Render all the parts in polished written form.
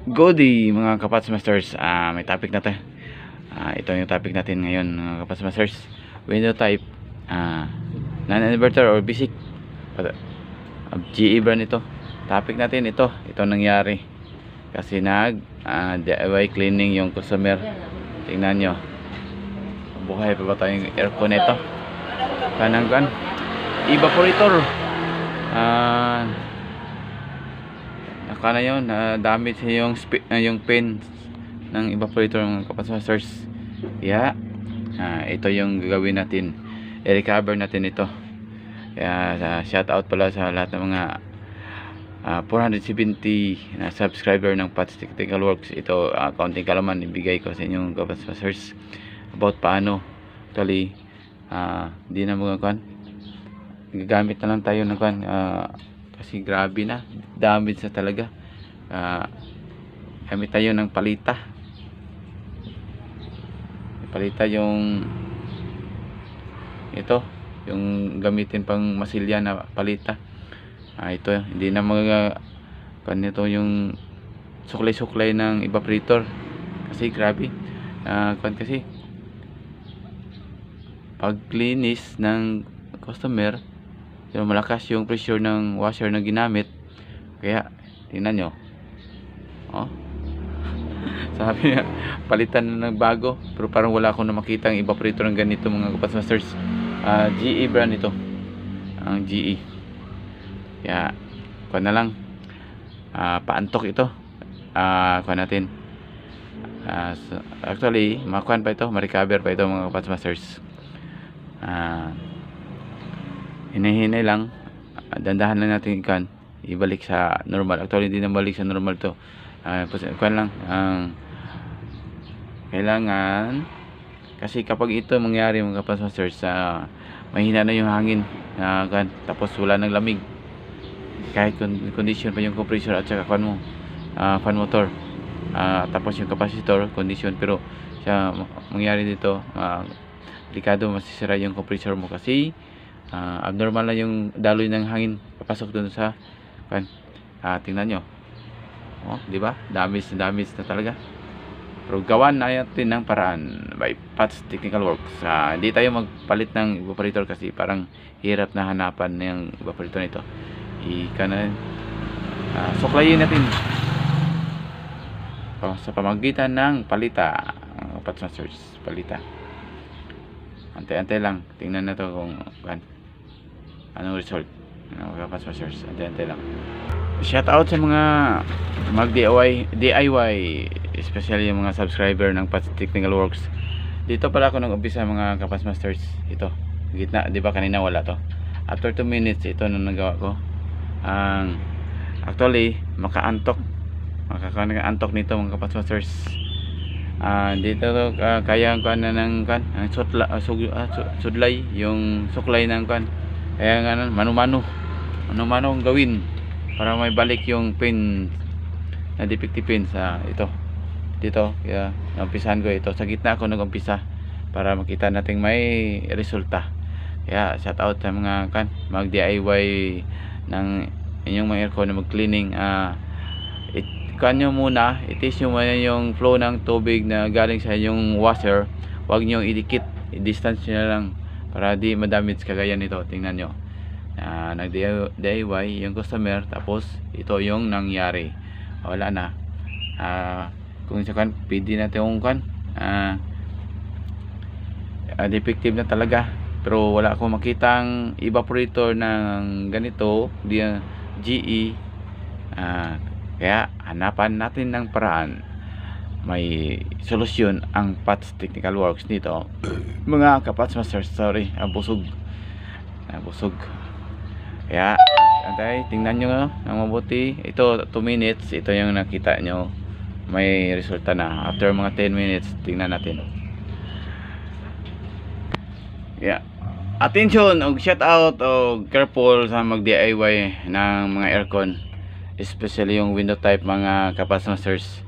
Good day mga Kapats Masters. May topic na tayo. Ito yung topic natin ngayon mga Kapats Masters. Window type non-inverter or basic GE brand ito. Topic natin ito nangyari kasi DIY cleaning yung customer. Tingnan nyo, buhay pa ba tayong aircon nito? Kanang evaporator. Naka na yun, damage yung pin ng evaporator ng Kapats Masters. Ito yung gagawin natin, i-recover natin ito. Shout out pala sa lahat ng mga 470 na subscriber ng Pat's Technical Works. Ito kaunting kalaman ibigay ko sa inyong Kapats Masters about paano actually di na magagamit gagamit na lang tayo ng kasi grabe na, damage na talaga. Gamit tayo ng palita yung ito, yung gamitin pang masilya na palita. Ito hindi na ganito yung suklay-suklay ng evaporator kasi grabe. Kasi pag linis ng customer, yung malakas yung pressure ng washer na ginamit, kaya tingnan nyo, sabi niya palitan na ng bago, pero parang wala akong makita ang evaporator ng ganito mga Kapats Masters. GE brand ito, ang GE. Kaya kuha na lang, paantok ito. Kuha natin, actually makuhan pa ito, ma-recover pa ito mga Kapats Masters. Hinahinay lang, dandahan lang natin ibalik sa normal. Actually hindi na balik sa normal to. Kuhan lang, kailangan kasi kapag ito mangyari mga Kapats Masters, mahina na yung hangin, tapos wala nang lamig, kahit condition pa yung compressor at saka fan motor, tapos yung capacitor condition, pero siya mangyari dito, delikado, masisira yung compressor mo kasi abnormal na yung daloy ng hangin papasok dun sa tingnan nyo, di ba? Damage na talaga. Pero gawan natin ng paraan by Pat's Technical Works. Hindi tayo magpalit ng evaporator kasi parang hirap na hanapan yung evaporator nito. Suklayin natin sa pamagitan ng palita, Pat's Masters, palita. Antay-antay lang, tingnan na to kung anong result ng Kapats Masters. Antay-antay lang. Shout out sa mga DIY, especially yung mga subscriber ng Pat's Technical Works. Dito pala ako nag-umpisa mga Kapats Masters. Ito, gitna, di ba kanina wala to. After 2 minutes, ito na nagawa ko. Actually, makakaantok nito mga Kapats Masters. Dito kaya ang sudlay, yung suklay ng kaya nga mano-mano ang gawin para may balik yung pin na defective pin sa dito. Kaya naumpisahan ko ito, sa gitna ako nag-umpisa para makita natin may resulta. Kaya shout out sa mga mag DIY ng inyong mga aircon na mag cleaning. Kanyo muna, i-test nyo muna yung flow ng tubig na galing sa inyong washer. Huwag nyo idikit, i-distance nyo lang para di madamage kagaya nito. Tingnan nyo, nag-DIY yung customer, tapos ito yung nangyari. Wala na. Kung isa pwede natin yung defective na talaga, pero wala akong makitang evaporator ng ganito GE. Kaya hanapan natin ng paraan, may solusyon ang Pat's Technical Works dito mga Kapats Masters. Sorry, busog. Kaya antay, tingnan nyo ng mabuti. Ito 2 minutes, ito yung nakita nyo, may resulta na. After mga 10 minutes, tingnan natin. Attention og shout out og careful sa mag DIY ng mga aircon, especially yung window type mga Kapats Masters.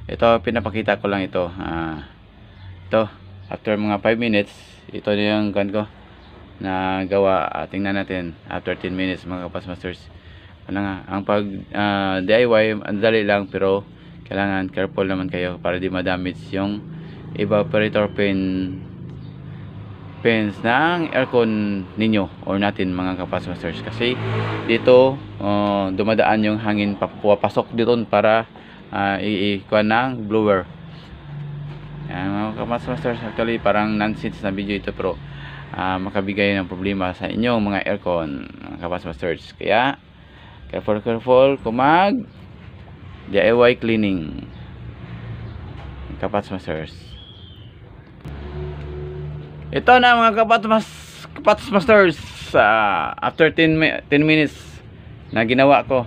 Ito pinapakita ko lang ito. Ito after mga 5 minutes, ito yung na gawa. Tingnan natin after 10 minutes mga Kapats Masters. Ano nga ang pag DIY, ang dali lang, pero kailangan careful naman kayo para di ma-damage yung evaporator fans ng aircon ninyo or natin mga kapasmasters, kasi dito dumadaan yung hangin papasok dito para ikuha ng blower. Yan mga kapasmasters, actually parang nonsense na video ito, pero makabigay ng problema sa inyong mga aircon mga kapasmasters. Kaya careful kung mag DIY cleaning kapasmasters. Ito na mga kapasmasters, after 10 minutes na ginawa ko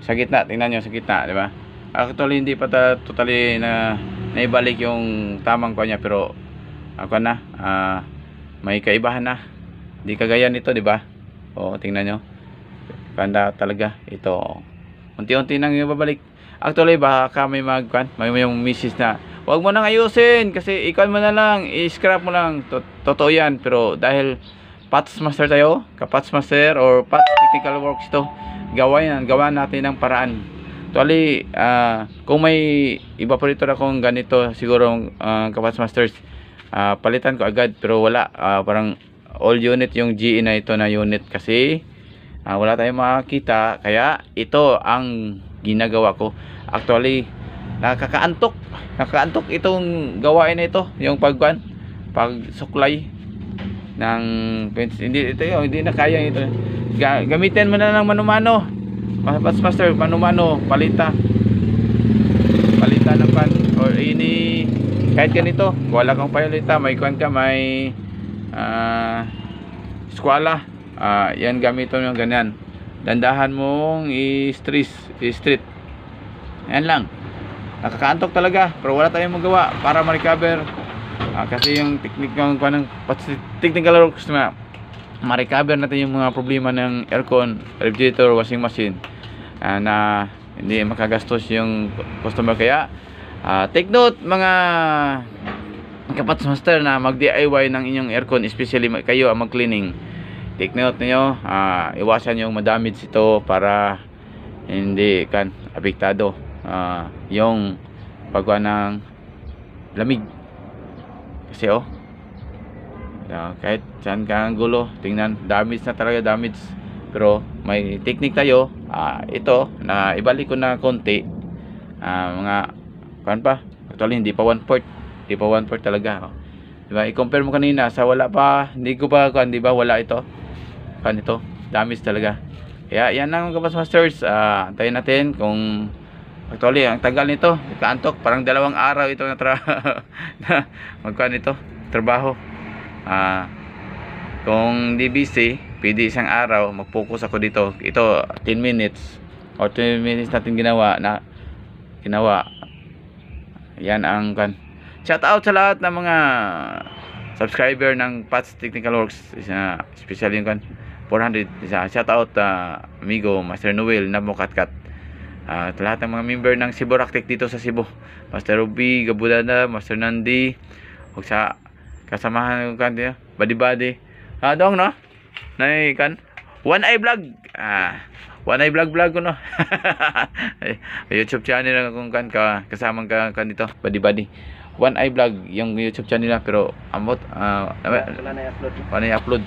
sa gitna, tingnan nyo sa gitna, di ba? Actually hindi pa totally na naibalik yung tamang ko niya, pero ako na may kaibahan na, hindi kagaya nito, di ba? O tingnan nyo, kanda talaga ito, unti-unti nang ibabalik. Actually baka may may yung misis na wag mo nang ayusin kasi ikaw mo na lang, i-scrap mo lang. Totoo yan, pero dahil Patch Master tayo, Patch Master or Patch Technical Works to, gawa natin ng paraan. Actually kung may evaporator akong ganito, siguro Patch Masters, palitan ko agad, pero wala, parang all unit yung GE na ito na unit, kasi wala tayong makakita, kaya ito ang ginagawa ko. Actually nakakaantok itong gawain na ito, yung pagsuklay ng hindi na kaya ito. Gamitin mo na lang mano-mano, Patch Master, mano-mano, palitan ng pan or ini, kahit ganito wala kang palita, may may skwala, yan gamitin mo ganyan, dandahan mong i-street. Yan lang, nakakaantok talaga, pero wala tayong magawa para ma-recover, kasi yung technical works na ma-recover natin yung mga problema ng aircon, refrigerator, washing machine, na hindi makagastos yung customer. Kaya take note mga Patch Master na mag DIY ng inyong aircon, especially kayo ang mag-cleaning, take note niyo, iwasan yung madamage ito para hindi apektado yung pagwa ng lamig. Kasi kahit saan ka ang gulo, tingnan, damage na talaga, damage. Pero may technique tayo, ito na ibalik ko na konti, mga pa, actually hindi pa 1/4 talaga, diba? I-compare mo kanina sa wala pa, hindi ko pa diba, wala ito ito, damage talaga. Kaya yan lang mga Patch Masters, antayin natin kung actually ang tagal nito, kaantok, parang 2 araw ito na nito trabaho. Kung di busy, pwede 1 araw mag-focus ako dito. Ito 10 minutes or 20 minutes natin ginawa. Yan ang shout out sa lahat ng mga subscriber ng Patch Technical Works, especially yung 400. Shout out amigo Master Noel na Mukatkat, lahat ng mga member ng Cebu Rocktek dito sa Cebu, Master Ruby Gabudada, Master Nandi, o sa kasamahan ko badi dong no nay One Eye Vlog, One Eye Vlog ko no YouTube channel kung kasamang dito badi One Eye Vlog yung YouTube channel nila, pero wala na i-upload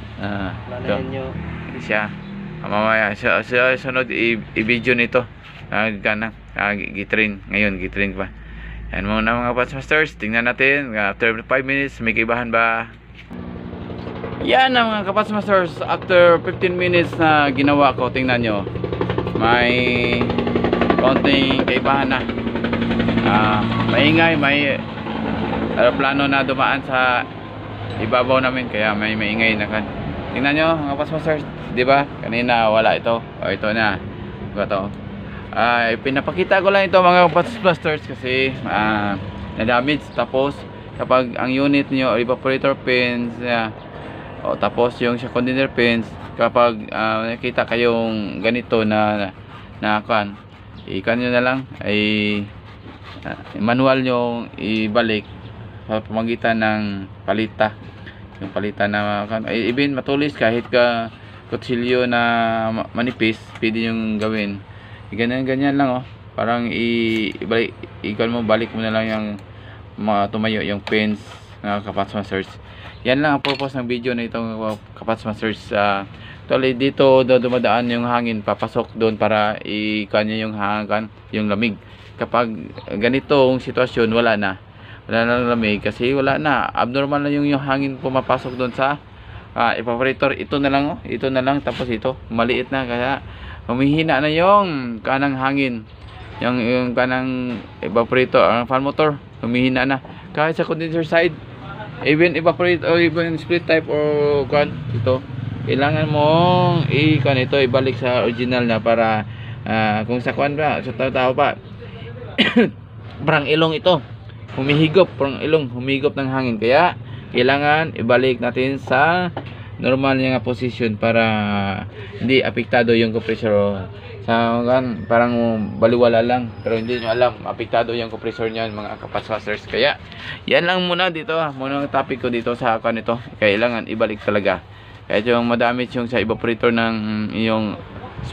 siya, mamaya siya sunod i-video nito, gitrain pa. Yan muna mga Patch Masters, tingnan natin after 5 minutes may kaibahan ba. Yan ang mga Patch Masters, after 15 minutes na ginawa ko, tingnan nyo, may konting kaibahan na. Maingay, may aeroplano na dumaan sa ibabaw namin, kaya may maingay na tingnan nyo mga Patch Masters, di ba? Kanina wala ito, ito na. Pinapakita ko lang ito mga Patch Masters kasi na-damage. Tapos kapag ang unit niyo evaporator pins, tapos yung sa condenser pins, kapag nakita kayong ganito na ikan nyo na lang, ay manual nyo ibalik sa pamagitan ng palita, yung palita na even matulis, kahit kutsilyo na manipis, pwede yung gawin. Ganyan lang parang ibalik, balik mo na lang yung tumayo yung pins na Kapats Masters. Yan lang ang purpose ng video na itong Kapats Masters. Actually dito dumadaan yung hangin papasok doon para ikanya yung hangin, yung lamig. Kapag ganitong sitwasyon wala na lamig kasi wala na, abnormal na yung hangin pumapasok doon sa evaporator. Ito na lang, tapos ito maliit na, kaya humihina na yung kanang hangin, yung kanang evaporator, fan motor humihina na. Kahit sa condenser side, even evaporator or even split type or ito, kailangan mong ito ibalik sa original na para kung sa ba sa tao pa parang ilong ito humigop ng hangin, kaya kailangan ibalik natin sa normal niya position para hindi apektado yung compressor. Parang baliwala lang pero hindi nyo alam apektado yung compressor niyan, mga Kapats Masters. Kaya yan lang muna dito, muna ang topic ko dito sa nito. Kailangan ibalik talaga kahit yung madamage yung sa evaporator ng iyong